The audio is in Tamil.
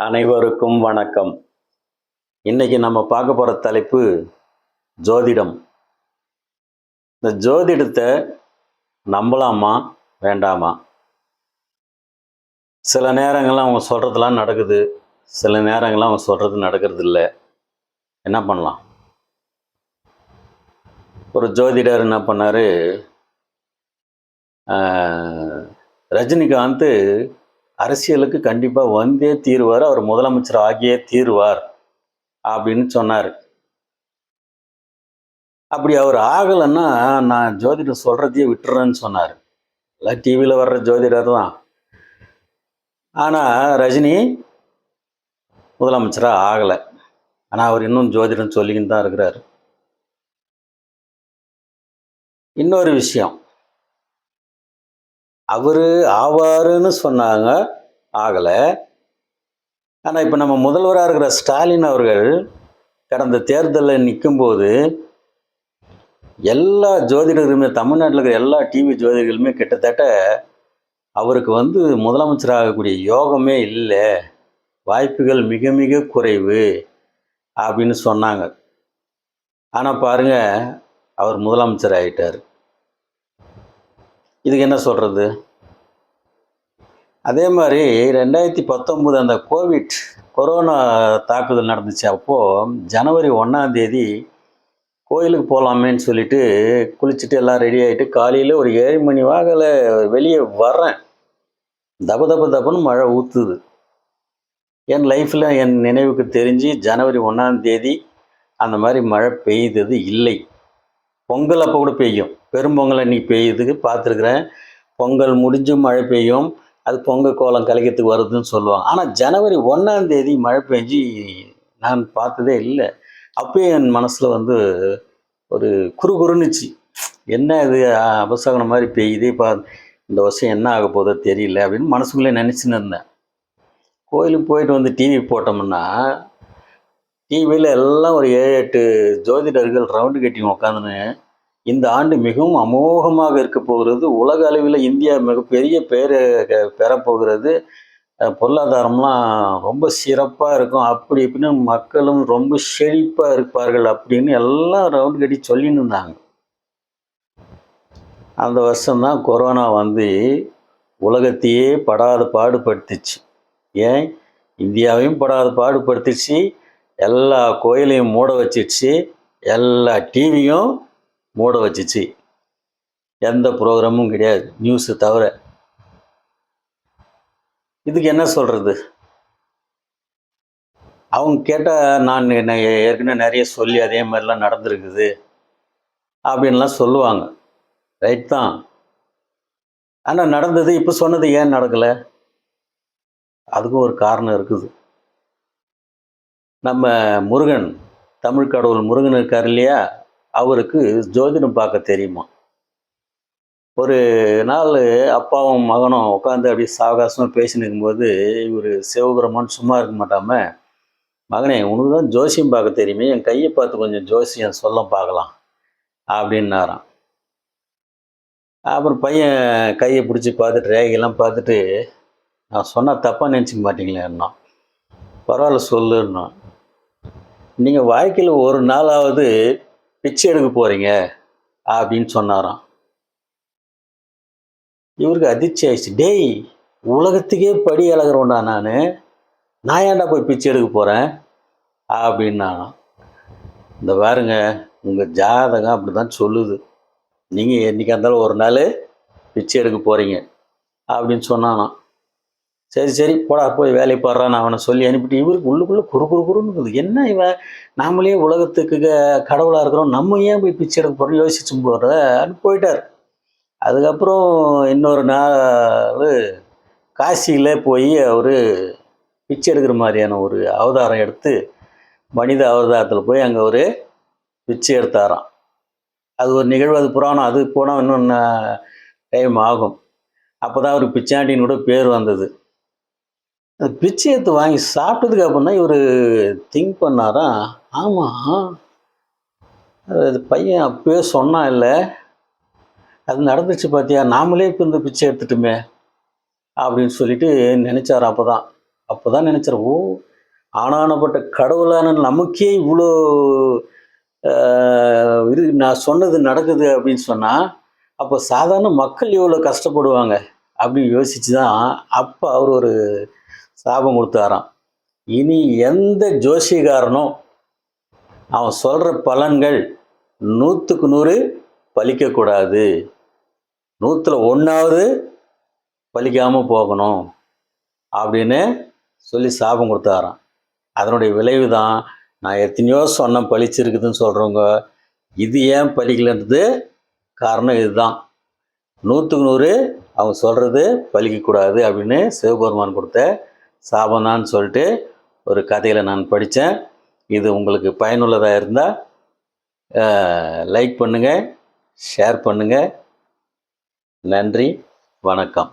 அனைவருக்கும் வணக்கம். இன்னைக்கு நம்ம பார்க்க போற தலைப்பு ஜோதிடம். இந்த ஜோதிடத்தை நம்பலாமா வேண்டாமா? சில நேரங்கள்ல அவங்க சொல்றதெல்லாம் நடக்குது, சில நேரங்கள்ல அவங்க சொல்றது நடக்கிறது இல்லை. என்ன பண்ணலாம்? ஒரு ஜோதிடர் என்ன பண்ணாரு, ரஜினிகாந்த் அரசியலுக்கு கண்டிப்பா வந்தே தீருவார், அவர் முதலமைச்சர் ஆகியே தீருவார் அப்படின்னு சொன்னார். அப்படி அவர் ஆகலைன்னா நான் ஜோதிடர் சொல்றதையே விட்டுறேன்னு சொன்னார். எல்லாம் டிவியில் வர்ற ஜோதிடர் தான். ஆனால் ரஜினி முதலமைச்சராக ஆகலை. ஆனால் அவர் இன்னும் ஜோதிடம் சொல்லிக்கின்னு தான் இருக்கிறார். இன்னொரு விஷயம், அவர் ஆவாருன்னு சொன்னாங்க, ஆகலை. ஆனால் இப்போ நம்ம முதல்வராக இருக்கிற ஸ்டாலின் அவர்கள் கடந்த தேர்தலில் நிற்கும்போது எல்லா ஜோதிடர்களுமே, தமிழ்நாட்டில் இருக்கிற எல்லா டிவி ஜோதிடர்களுமே கிட்டத்தட்ட அவருக்கு முதலமைச்சர் ஆகக்கூடிய யோகமே இல்லை, வாய்ப்புகள் மிக மிக குறைவு அப்படின்னு சொன்னாங்க. ஆனால் பாருங்க, அவர் முதலமைச்சர் ஆகிட்டார். இதுக்கு என்ன சொல்கிறது? அதே மாதிரி 2019 அந்த கொரோனா தாக்குதல் நடந்துச்சு. அப்போது ஜனவரி 1ஆம் தேதி கோயிலுக்கு போகலாமேன்னு சொல்லிட்டு குளிச்சுட்டு எல்லாம் ரெடி ஆகிட்டு காலையில் ஒரு 7 மணி வாக்கில் வெளியே வர்றேன். தப்புன்னு மழை ஊற்றுது. என் லைஃப்பில் என் நினைவுக்கு தெரிஞ்சு ஜனவரி 1ஆம் தேதி அந்த மாதிரி மழை பெய்தது இல்லை. பொங்கல் அப்போ கூட பெய்யும், பெரும்பொங்கல் அன்றைக்கி பெய்யுதுக்கு பார்த்துருக்குறேன். பொங்கல் முடிஞ்சும் மழை பெய்யும், அது பொங்கல் கோலம் கலைக்கிறதுக்கு வருதுன்னு சொல்லுவாங்க. ஆனால் ஜனவரி 1ஆம் தேதி மழை பெஞ்சு நான் பார்த்ததே இல்லை. அப்போயே என் மனசில் ஒரு குறுகுறுன்னுச்சு. என்ன இது அபசகனம் மாதிரி பெய்யுது, இப்போ இந்த வருஷம் என்ன ஆக போதோ தெரியல அப்படின்னு மனசுக்குள்ளே நினச்சின்னு இருந்தேன். கோயிலுக்கு போயிட்டு டிவி போட்டோம்னா டிவியில் எல்லாம் ஒரு 7-8 ஜோதிடர்கள் ரவுண்டு கட்டி உட்காந்துன்னு இந்த ஆண்டு மிகவும் அமோகமாக இருக்க போகிறது, உலக அளவில் இந்தியா மிகப்பெரிய பெயரை பெறப்போகிறது, பொருளாதாரம்லாம் ரொம்ப சிறப்பாக இருக்கும், அப்படி இப்படின்னு மக்களும் ரொம்ப செழிப்பாக இருப்பார்கள் அப்படின்னு எல்லாம் ரவுண்டு கட்டி சொல்லின்னு இருந்தாங்க. அந்த வருஷம்தான் கொரோனா உலகத்தையே படாத பாடுபடுத்திச்சு. ஏன் இந்தியாவையும் படாத பாடுபடுத்திச்சு, எல்லா கோயிலையும் மூட வச்சிடுச்சு, எல்லா டிவியும் மூட வச்சிச்சு. எந்த ப்ரோக்ராமும் கிடையாது, நியூஸு தவிர. இதுக்கு என்ன சொல்கிறது? அவங்க கேட்டால் நான் ஏற்கனவே நிறைய சொல்லி அதே மாதிரிலாம் நடந்திருக்குது அப்படின்லாம் சொல்லுவாங்க. ரைட் தான். ஆனால் நடந்தது இப்போ சொன்னது ஏன் நடக்கலை? அதுக்கும் ஒரு காரணம் இருக்குது. நம்ம முருகன், தமிழ் கடவுள் முருகன் இருக்கார் இல்லையா, அவருக்கு ஜோதிடம் பார்க்க தெரியுமா. ஒரு நாள் அப்பாவும் மகனும் உட்காந்து அப்படியே சாவகாசமாக பேசின்னு இருக்கும்போது இவர் சிவபெருமான் சும்மா இருக்க மாட்டாமல், மகனே உனக்கு தான் ஜோசியம் பார்க்க தெரியுமே, என் கையை பார்த்து கொஞ்சம் ஜோசியம் சொல்ல பார்க்கலாம் அப்படின்னாராம். அப்புறம் பையன் கையை பிடிச்சி பார்த்துட்டு ரேகையெல்லாம் பார்த்துட்டு, நான் சொன்னால் தப்பாக நினச்சிக்க மாட்டீங்களேன்னா. பரவாயில்ல சொல்லுன்னா. நீங்கள் வாழ்க்கையில் ஒரு நாளாவது பிச்சை எடுக்க போகிறீங்க அப்படின்னு சொன்னாராம். இவருக்கு அதிர்ச்சி ஆயிடுச்சு. டேய், உலகத்துக்கே படி இழகிறோண்டா நான் ஏன்டா போய் பிச்சை எடுக்க போகிறேன் அப்படின்னானா. இந்த பாருங்க, உங்கள் ஜாதகம் அப்படி தான் சொல்லுது, நீங்கள் என்றைக்கா இருந்தாலும் ஒரு நாள் பிச்சை எடுக்க போகிறீங்க அப்படின்னு சொன்னானா. சரி போடா போய் வேலையை பாடுறான்னு அவனை சொல்லி அனுப்பிட்டு இவருக்கு உள்ளுக்குள்ளே குறுன்னு இருக்குது. என்ன இவன், நாமளே உலகத்துக்கு கடவுளாக இருக்கிறோம், நம்ம ஏன் போய் பிச்சை எடுக்க போகிறோம் யோசிச்சு போகிறன்னு போயிட்டார். அதுக்கப்புறம் இன்னொரு நாள் காசியில் போய் அவர் பிச்சை எடுக்கிற மாதிரியான ஒரு அவதாரம் எடுத்து, மனித அவதாரத்தில் போய் அங்கே ஒரு பிச்சை எடுத்தாராம். அது ஒரு நிகழ்வு, அது புராணம், அது போனால் இன்னும் டைம் ஆகும். அப்போ தான் அவருக்கு பிச்சாண்டின்னு கூட பேர் வந்தது. அந்த பிச்சை எடுத்து வாங்கி சாப்பிட்டதுக்கு அப்புறம் தான் இவர் திங்க் பண்ணாராம், ஆமாம் அது பையன் அப்பவே சொன்னான் இல்லை, அது நடந்துச்சு பார்த்தியா, நாமளே இப்போ இந்த பிச்சை எடுத்துட்டுமே அப்படின்னு சொல்லிட்டு நினச்சார். அப்போ தான் அப்போ தான் நினச்சேன், ஓ! ஆனானப்பட்ட கடவுளான நமக்கே இவ்வளோ நான் சொன்னது நடக்குது அப்படின்னு சொன்னால், அப்போ சாதாரண மக்கள் எவ்வளோ கஷ்டப்படுவாங்க அப்படின்னு யோசிச்சு தான் அப்போ அவர் ஒரு சாபம் கொடுத்தாராம். இனி எந்த ஜோசியக்காரனும் அவன் சொல்கிற பலன்கள் 100க்கு 100 பலிக்கக்கூடாது. 100ல் 1ஆவது பலிக்காமல் போகணும் அப்படின்னு சொல்லி சாபம் கொடுத்தாராம். அதனுடைய விளைவு தான் நான் எத்தனையோ சொன்னேன் பலிச்சிருக்குதுன்னு சொல்கிறவங்க, இது ஏன் பலிக்கலைன்றது காரணம் இதுதான். 100க்கு 100 அவங்க சொல்கிறது பலிக்கக்கூடாது அப்படின்னு சிவபெருமான் கொடுத்த சாபம்தான்னு சொல்லிட்டு ஒரு கதையில் நான் படித்தேன். இது உங்களுக்கு பயனுள்ளதாக இருந்தால் லைக் பண்ணுங்கள், ஷேர் பண்ணுங்கள். நன்றி, வணக்கம்.